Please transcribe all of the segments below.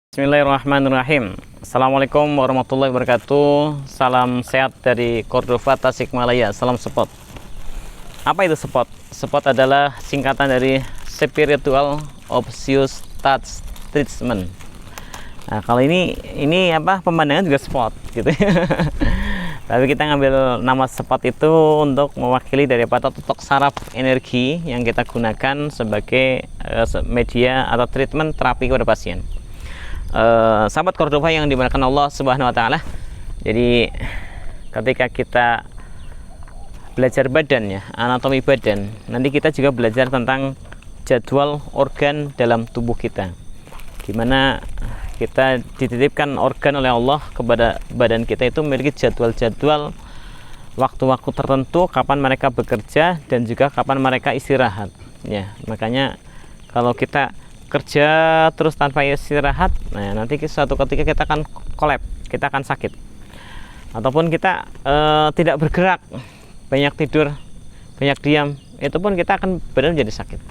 Bismillahirrahmanirrahim. Assalamualaikum warahmatullahi wabarakatuh. Salam sehat dari Cordova Tasikmalaya. Salam support. Apa itu support? Support adalah singkatan dari Spiritual Obsessive Touch Treatment. Nah, kalau ini apa, pemandangan juga spot gitu. Tapi kita ngambil nama spot itu untuk mewakili daripada tutuk saraf energi yang kita gunakan sebagai media atau treatment terapi kepada pasien. Sahabat Cordova yang dimuliakan Allah Subhanahu wa taala. Jadi ketika kita belajar badan ya, anatomi badan, nanti kita juga belajar tentang jadwal organ dalam tubuh kita. Gimana kita dititipkan organ oleh Allah kepada badan kita itu memiliki jadwal-jadwal waktu-waktu tertentu kapan mereka bekerja dan juga kapan mereka istirahat. Ya, makanya kalau kita kerja terus tanpa istirahat, nah nanti suatu ketika kita akan kolap, kita akan sakit. Ataupun kita tidak bergerak, banyak tidur, banyak diam, itu pun kita akan badan menjadi sakit.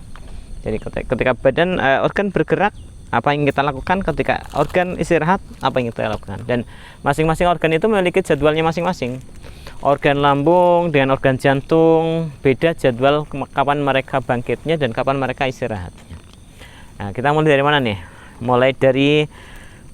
Jadi ketika badan organ bergerak, apa yang kita lakukan? Ketika organ istirahat, apa yang kita lakukan? Dan masing-masing organ itu memiliki jadwalnya masing-masing. Organ lambung dengan organ jantung beda jadwal kapan mereka bangkitnya dan kapan mereka istirahatnya. Nah, kita mulai dari mana nih? Mulai dari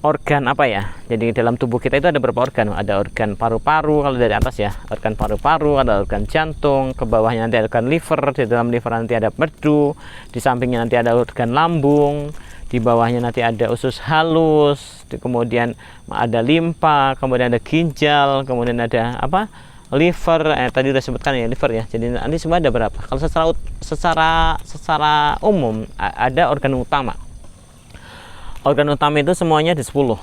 organ apa ya? Jadi dalam tubuh kita itu ada berapa organ? Ada organ paru-paru kalau dari atas ya, organ paru-paru, ada organ jantung, ke bawahnya nanti ada organ liver, di dalam liver nanti ada pedu, di sampingnya nanti ada organ lambung, di bawahnya nanti ada usus halus, kemudian ada limpa, kemudian ada ginjal, kemudian ada apa? Liver, tadi udah sebutkan ya liver ya. Jadi nanti semua ada berapa? Kalau secara umum ada organ utama. Organ utama itu semuanya ada 10.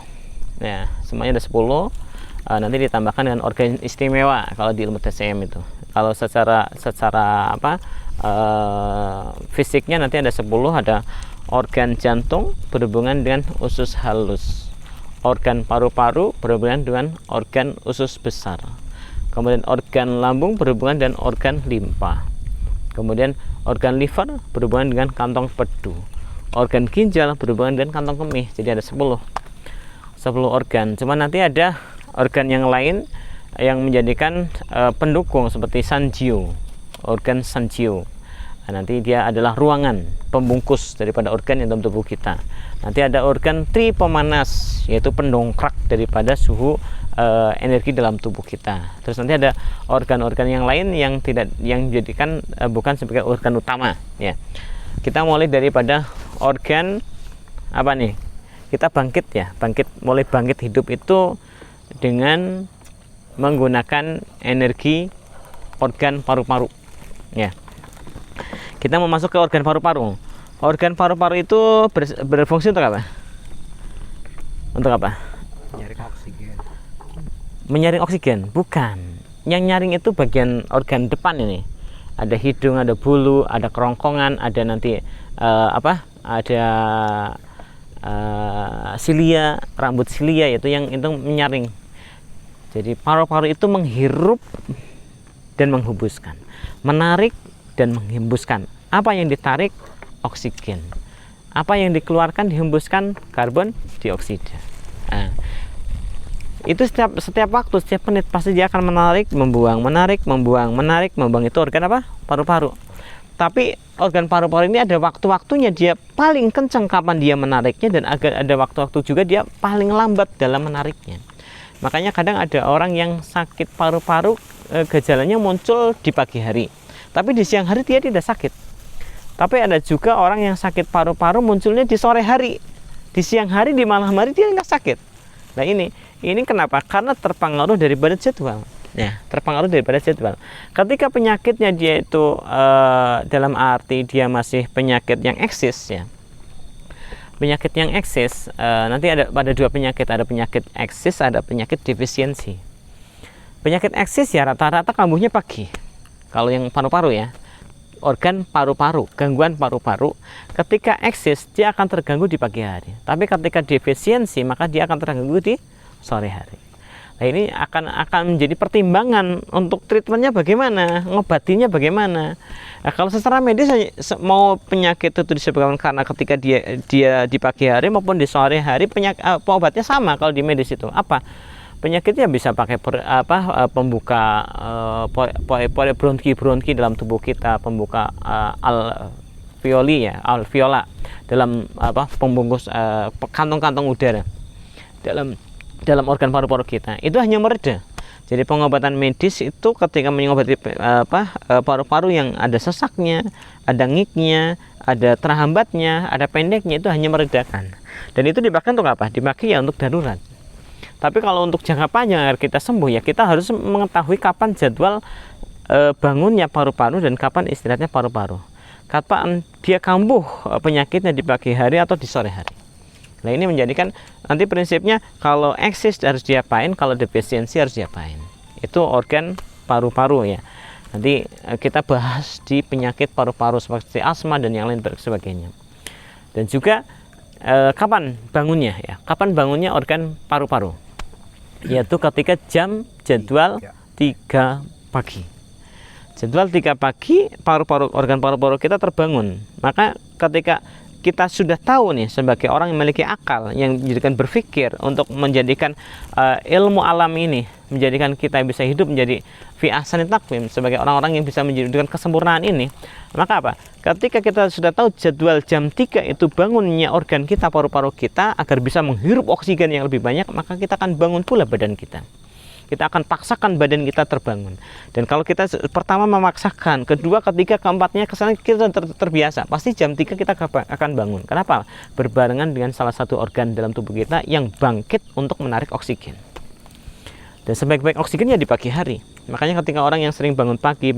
Ya, semuanya ada 10. Nanti ditambahkan dengan organ istimewa kalau di ilmu TCM itu. Kalau secara apa? Fisiknya nanti ada 10, ada organ jantung berhubungan dengan usus halus. Organ paru-paru berhubungan dengan organ usus besar. Kemudian organ lambung berhubungan dengan organ limpa. Kemudian organ liver berhubungan dengan kantong pedu. Organ ginjal berhubungan dengan kantong kemih. Jadi ada 10 organ. Cuma nanti ada organ yang lain yang menjadikan pendukung seperti Sanjiu, organ Sanjiu. Nah, nanti dia adalah ruangan pembungkus daripada organ yang dalam tubuh kita. Nanti ada organ tri pemanas, yaitu pendongkrak daripada suhu energi dalam tubuh kita. Terus nanti ada organ-organ yang lain yang dijadikan bukan sebagai organ utama ya. Kita mulai daripada organ apa nih? Kita bangkit ya, mulai bangkit hidup itu dengan menggunakan energi organ paru-paru ya. Kita mau masuk ke organ paru-paru. Organ paru-paru itu berfungsi untuk apa? Untuk apa? Menyaring oksigen. Menyaring oksigen? Bukan. Yang nyaring itu bagian organ depan ini. Ada hidung, ada bulu, ada kerongkongan, ada nanti ada silia, rambut silia itu yang itu menyaring. Jadi paru-paru itu menghirup dan menghembuskan, menarik dan menghembuskan. Apa yang ditarik? Oksigen. Apa yang dikeluarkan, dihembuskan? Karbon dioksida. Nah, itu setiap waktu, setiap menit pasti dia akan menarik, membuang, menarik, membuang, menarik, membuang. Itu organ apa? Paru-paru. Tapi organ paru-paru ini ada waktu-waktunya, dia paling kencang kapan dia menariknya, dan ada waktu-waktu juga dia paling lambat dalam menariknya. Makanya kadang ada orang yang sakit paru-paru, gejalanya muncul di pagi hari, tapi di siang hari dia tidak sakit. Tapi ada juga orang yang sakit paru-paru munculnya di sore hari, di siang hari, di malam hari dia nggak sakit. Nah ini kenapa? Karena terpengaruh daripada jadwal. Ya, terpengaruh daripada jadwal. Ketika penyakitnya dia itu dalam arti dia masih penyakit yang eksis ya. Penyakit yang eksis nanti ada dua penyakit, ada penyakit eksis, ada penyakit defisiensi. Penyakit eksis ya rata-rata kambuhnya pagi. Kalau yang paru-paru ya, organ paru-paru, gangguan paru-paru, ketika eksis dia akan terganggu di pagi hari. Tapi ketika defisiensi maka dia akan terganggu di sore hari. Nah, Nah, ini akan menjadi pertimbangan untuk treatmentnya bagaimana, ngobatinya bagaimana. Nah, kalau secara medis mau penyakit itu disebabkan karena ketika dia di pagi hari maupun di sore hari, obatnya sama. Kalau di medis itu apa? Penyakitnya bisa pakai pembuka bronki dalam tubuh kita, pembuka alveola dalam pembungkus kantong-kantong udara dalam organ paru-paru kita. Itu hanya mereda. Jadi pengobatan medis itu ketika mengobati paru-paru yang ada sesaknya, ada ngiknya, ada terhambatnya, ada pendeknya, itu hanya meredakan. Dan itu dipakai untuk apa? Dipakai ya untuk darurat. Tapi kalau untuk jangka panjang agar kita sembuh, ya kita harus mengetahui kapan jadwal bangunnya paru-paru dan kapan istirahatnya paru-paru. Kapan dia kambuh penyakitnya, di pagi hari atau di sore hari. Nah, ini menjadikan nanti prinsipnya kalau eksis harus diapain, kalau defisiensi harus diapain. Itu organ paru-paru ya. Nanti kita bahas di penyakit paru-paru seperti asma dan yang lain sebagainya. Dan juga kapan bangunnya ya? Kapan bangunnya organ paru-paru? Yaitu ketika jadwal 3 pagi. Jadwal 3 pagi organ paru-paru kita terbangun. Maka ketika kita sudah tahu nih, sebagai orang yang memiliki akal, yang menjadikan berpikir untuk menjadikan ilmu alam ini menjadikan kita bisa hidup menjadi fi ahsani taqwim, sebagai orang-orang yang bisa menjadikan kesempurnaan ini, maka apa? Ketika kita sudah tahu jadwal jam 3 itu bangunnya organ kita, paru-paru kita, agar bisa menghirup oksigen yang lebih banyak, maka kita akan bangun pula badan kita. Kita akan paksakan badan kita terbangun. Dan kalau kita pertama memaksakan, kedua, ketiga, keempatnya kesana kita terbiasa, pasti jam 3 kita akan bangun. Kenapa? Berbarengan dengan salah satu organ dalam tubuh kita yang bangkit untuk menarik oksigen. Dan sebaik-baik oksigennya di pagi hari. Makanya ketika orang yang sering bangun pagi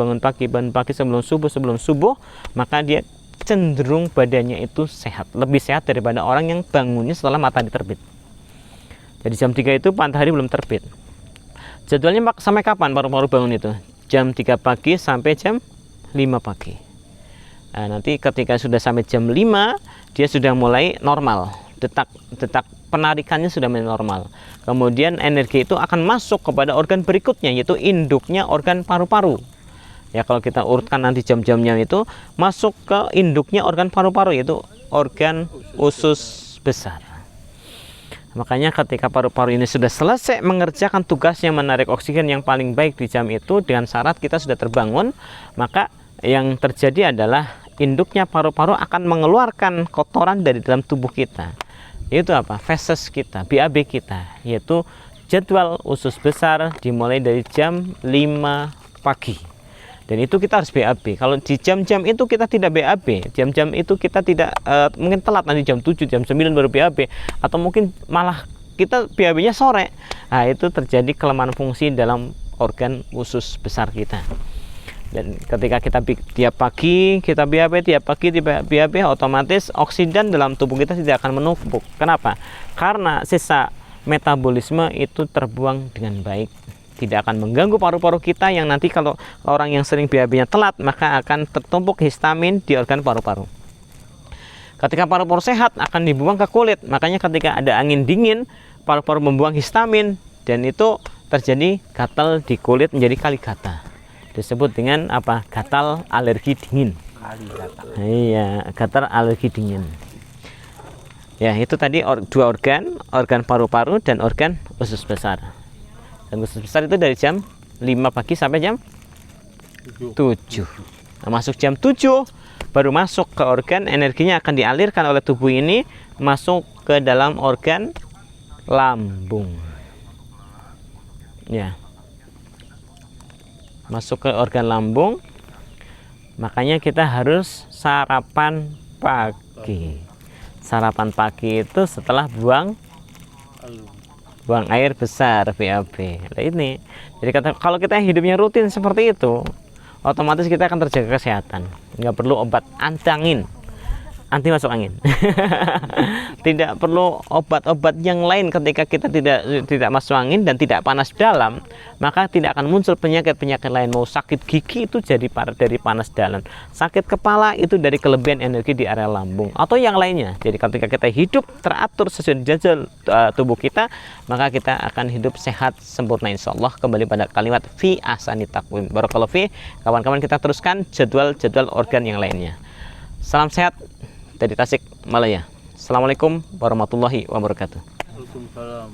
sebelum subuh, maka dia cenderung badannya itu sehat, lebih sehat daripada orang yang bangunnya setelah matahari terbit. Jadi jam 3 itu matahari belum terbit. Jadwalnya sampai kapan paru-paru bangun itu? Jam 3 pagi sampai jam 5 pagi. Nah, nanti ketika sudah sampai jam 5, dia sudah mulai normal. Detak penarikannya sudah mulai normal. Kemudian energi itu akan masuk kepada organ berikutnya, yaitu induknya organ paru-paru. Ya, kalau kita urutkan nanti jam-jamnya itu, masuk ke induknya organ paru-paru, yaitu organ usus besar. Makanya ketika paru-paru ini sudah selesai mengerjakan tugasnya menarik oksigen yang paling baik di jam itu, dengan syarat kita sudah terbangun, maka yang terjadi adalah induknya paru-paru akan mengeluarkan kotoran dari dalam tubuh kita. Itu apa? Feses kita, BAB kita, yaitu jadwal usus besar dimulai dari jam 5 pagi. Dan itu kita harus BAB. Kalau di jam-jam itu kita tidak BAB, jam-jam itu kita tidak mungkin telat, nanti jam 7, jam 9 baru BAB, atau mungkin malah kita BAB-nya sore. Nah, itu terjadi kelemahan fungsi dalam organ usus besar kita. Dan ketika kita tiap pagi kita BAB, otomatis oksigen dalam tubuh kita tidak akan menumpuk. Kenapa? Karena sisa metabolisme itu terbuang dengan baik, tidak akan mengganggu paru-paru kita, yang nanti kalau orang yang sering BAB-nya telat, maka akan tertumpuk histamin di organ paru-paru. Ketika paru-paru sehat, akan dibuang ke kulit. Makanya ketika ada angin dingin, paru-paru membuang histamin, dan itu terjadi gatal di kulit, menjadi kaligata. Disebut dengan apa? Gatal alergi dingin. Iya, gatal alergi dingin. Ya, itu tadi dua organ paru-paru dan organ usus besar. Dan usus besar itu dari jam 5 pagi sampai jam 7. Nah, masuk jam 7 baru masuk ke organ, energinya akan dialirkan oleh tubuh ini masuk ke dalam organ lambung. Ya. Masuk ke organ lambung. Makanya kita harus sarapan pagi. Sarapan pagi itu setelah buang air besar, BAB. Nah, ini. Jadi kalau kita hidupnya rutin seperti itu, otomatis kita akan terjaga kesehatan. Nggak perlu obat anti masuk angin. Tidak perlu obat-obat yang lain ketika kita tidak masuk angin dan tidak panas dalam, maka tidak akan muncul penyakit-penyakit lain. Mau sakit gigi itu jadi dari panas dalam, sakit kepala itu dari kelebihan energi di area lambung atau yang lainnya. Jadi ketika kita hidup teratur sesuai jadwal tubuh kita, maka kita akan hidup sehat sempurna insyaallah. Kembali pada kalimat fi ahsani taqwim. Barakallahu fi. Kawan-kawan, kita teruskan jadwal organ yang lainnya. Salam sehat dari Tasik Malaya. Assalamualaikum warahmatullahi wabarakatuh. Waalaikumsalam.